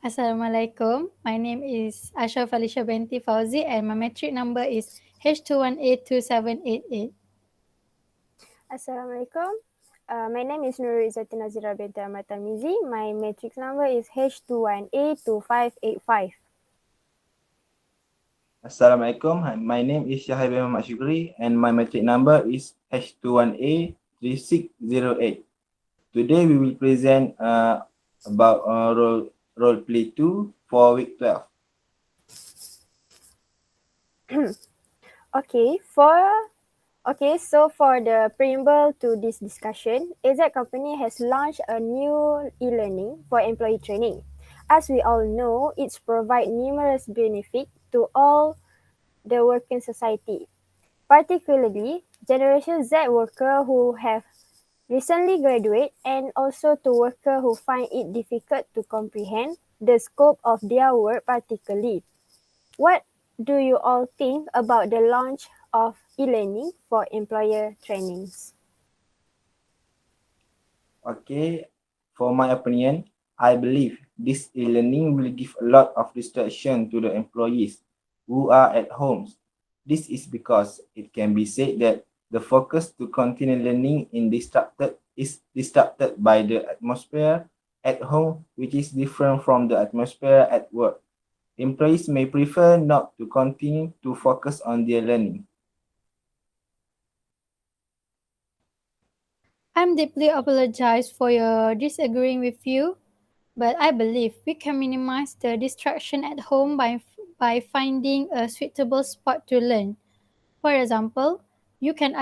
Assalamualaikum. My name is ASHA FALEYSHA BINTI FAUZI and my metric number is H21A2788. Assalamualaikum. My name is NURUL Izzaty Nazzira binti AHMAD TARMIZI. My matrix number is H21A2585. Assalamualaikum. My name is SHAHIR SHUKRI and my metric number is H21A3608. Today we will present about role play 2 for week 12. So for the preamble to this discussion, Izzaty company has launched a new e-learning for employee training. As we all know, it's provide numerous benefits to all the working society, particularly Generation Z worker who have recently graduated and also to worker who find it difficult to comprehend the scope of their work particularly. What do you all think about the launch of e-learning for employer trainings? Okay, for my opinion, I believe this e-learning will give a lot of distraction to the employees who are at home. This is because it can be said that the focus to continue learning is disrupted by the atmosphere at home, which is different from the atmosphere at work. Employees may prefer not to continue to focus on their learning. I'm deeply apologize for your disagreeing with you, but I believe we can minimize the distraction at home by finding a suitable spot to learn. For example, you can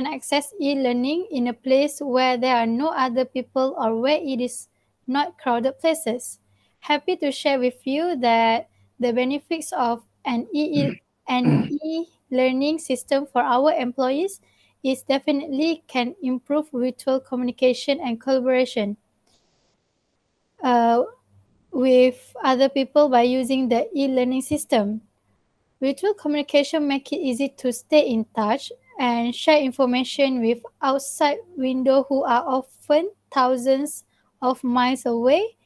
access e-learning in a place where there are no other people or where it is not crowded places. Happy to share with you that the benefits of an e-learning system for our employees is definitely can improve virtual communication and collaboration uh, with other people by using the e-learning system. Virtual communication make it easy to stay in touch and share information with outside window who are often thousands of miles away.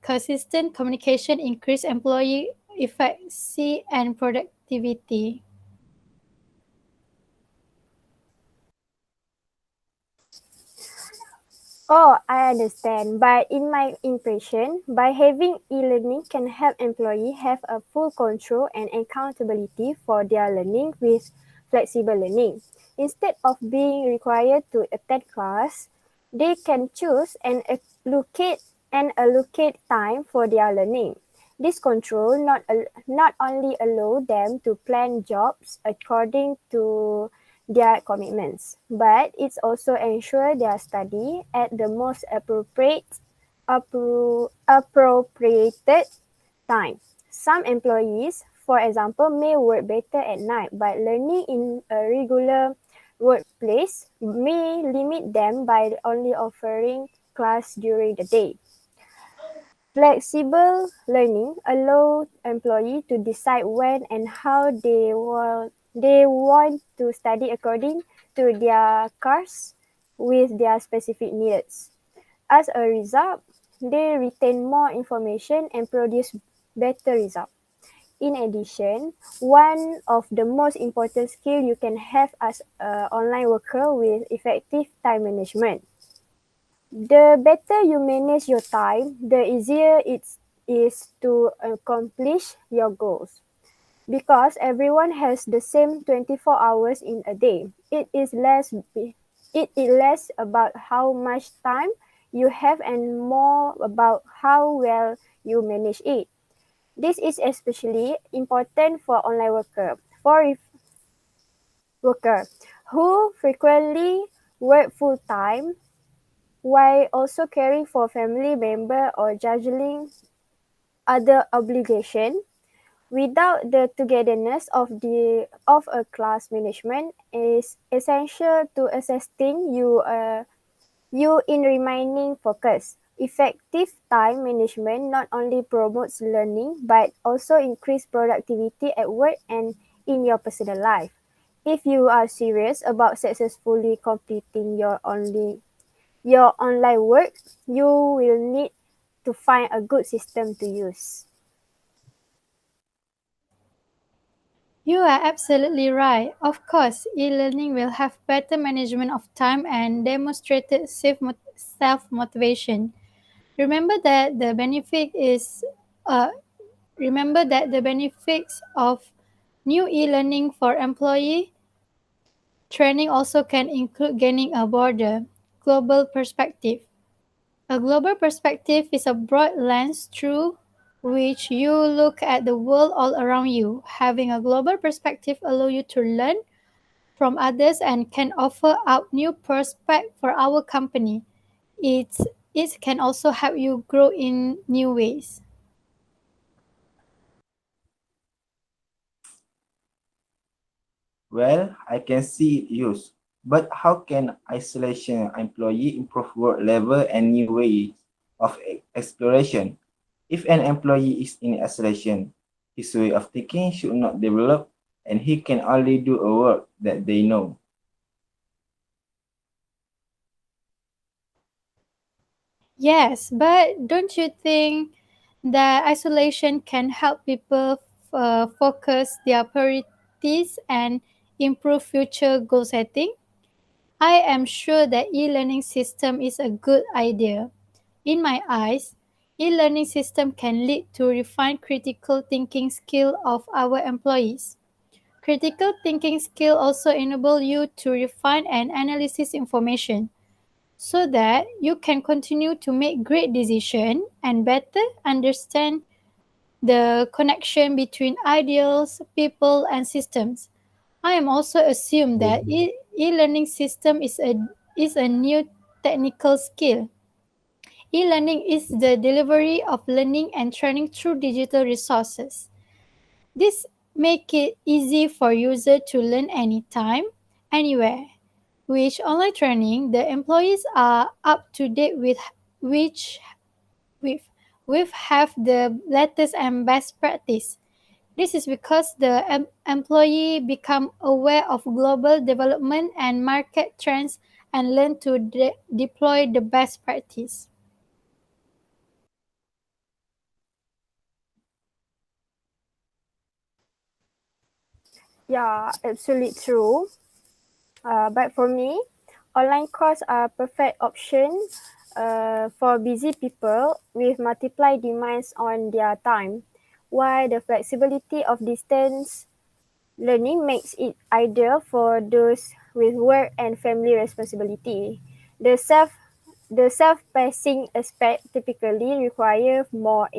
Consistent communication increase employee efficiency and productivity. Oh, I understand. But in my impression, by having e-learning can help employee have a full control and accountability for their learning with flexible learning. Instead of being required to attend class, they can choose and allocate time for their learning. This control not only allow them to plan jobs according to their commitments, but it's also ensure their study at the most appropriated time. Some employees, for example, may work better at night, but learning in a regular workplace may limit them by only offering class during the day. Flexible learning allows employees to decide when and how they want to study according to their course with their specific needs. As a result, they retain more information and produce better results. In addition, one of the most important skills you can have as an online worker with effective time management. The better you manage your time, the easier it is to accomplish your goals. Because everyone has the same 24 hours in a day, it is less about how much time you have and more about how well you manage it. This is especially important for online worker who frequently work full time while also caring for family member or juggling other obligation. Without the togetherness of a class management is essential to assisting you in remaining focused. Effective time management not only promotes learning but also increase productivity at work and in your personal life. If you are serious about successfully completing your online work, you will need to find a good system to use. You are absolutely right. Of course, e-learning will have better management of time and demonstrated self-motivation. Remember that the benefit is remember that the benefits of new e-learning for employee training also can include gaining a broader global perspective. A global perspective is a broad lens through which you look at the world all around you. Having a global perspective allows you to learn from others and can offer up new prospects for our company. It, it can also help you grow in new ways. Well, I can see use, but how can isolation employee improve work level and new ways of exploration? If an employee is in isolation, his way of thinking should not develop and he can only do a work that they know. Yes, but don't you think that isolation can help people focus their priorities and improve future goal setting? I am sure that e-learning system is a good idea. In my eyes, e-learning system can lead to refined critical thinking skill of our employees. Critical thinking skill also enable you to refine and analyze information so that you can continue to make great decisions and better understand the connection between ideals, people, and systems. I am also assume that e-learning system is a new technical skill. E-learning is the delivery of learning and training through digital resources. This make it easy for user to learn anytime, anywhere. With online training, the employees are up to date which with with have the latest and best practice. This is because the employee become aware of global development and market trends and learn to deploy the best practice. Yeah, absolutely true. But for me, online courses are a perfect option for busy people with multiple demands on their time, while the flexibility of distance learning makes it ideal for those with work and family responsibility. The self the self-pacing aspect typically require more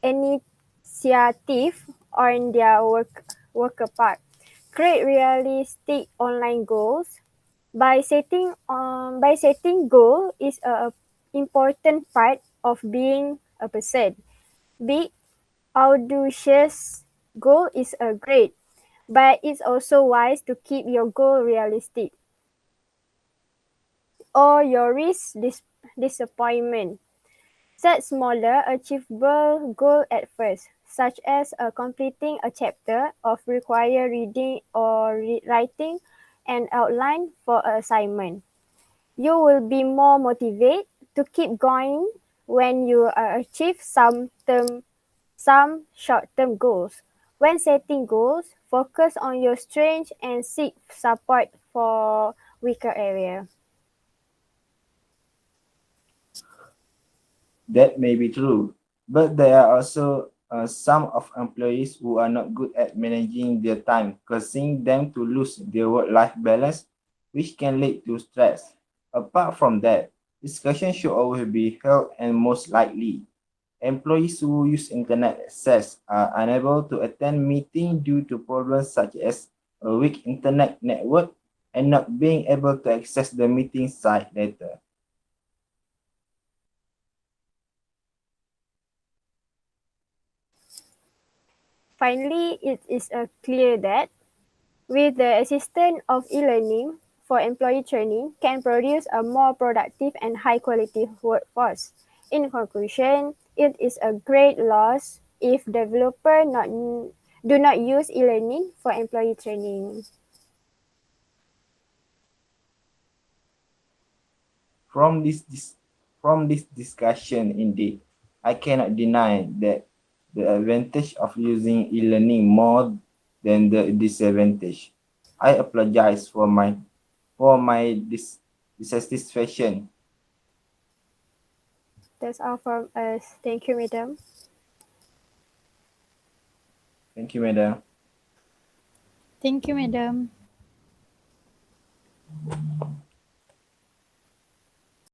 initiative on their worker part. Create realistic online goals. By setting goal is a important part of being a person. Big audacious goal is a great, but it's also wise to keep your goal realistic or your risk disappointment. Set smaller, achievable goals at first, such as completing a chapter of required reading or writing an outline for an assignment. You will be more motivated to keep going when you achieve some short-term goals. When setting goals, focus on your strengths and seek support for weaker areas. That may be true, but there are also some of employees who are not good at managing their time, causing them to lose their work-life balance, which can lead to stress. Apart from that, discussion should always be held and most likely. Employees who use internet access are unable to attend meetings due to problems such as a weak internet network and not being able to access the meeting site later. Finally, it is clear that with the assistance of e-learning for employee training can produce a more productive and high-quality workforce. In conclusion, it is a great loss if developers do not use e-learning for employee training. From this discussion, indeed, I cannot deny that the advantage of using e-learning more than the disadvantage. I apologize for my dissatisfaction. That's all from us. Thank you, madam. Thank you, madam. Thank you, madam.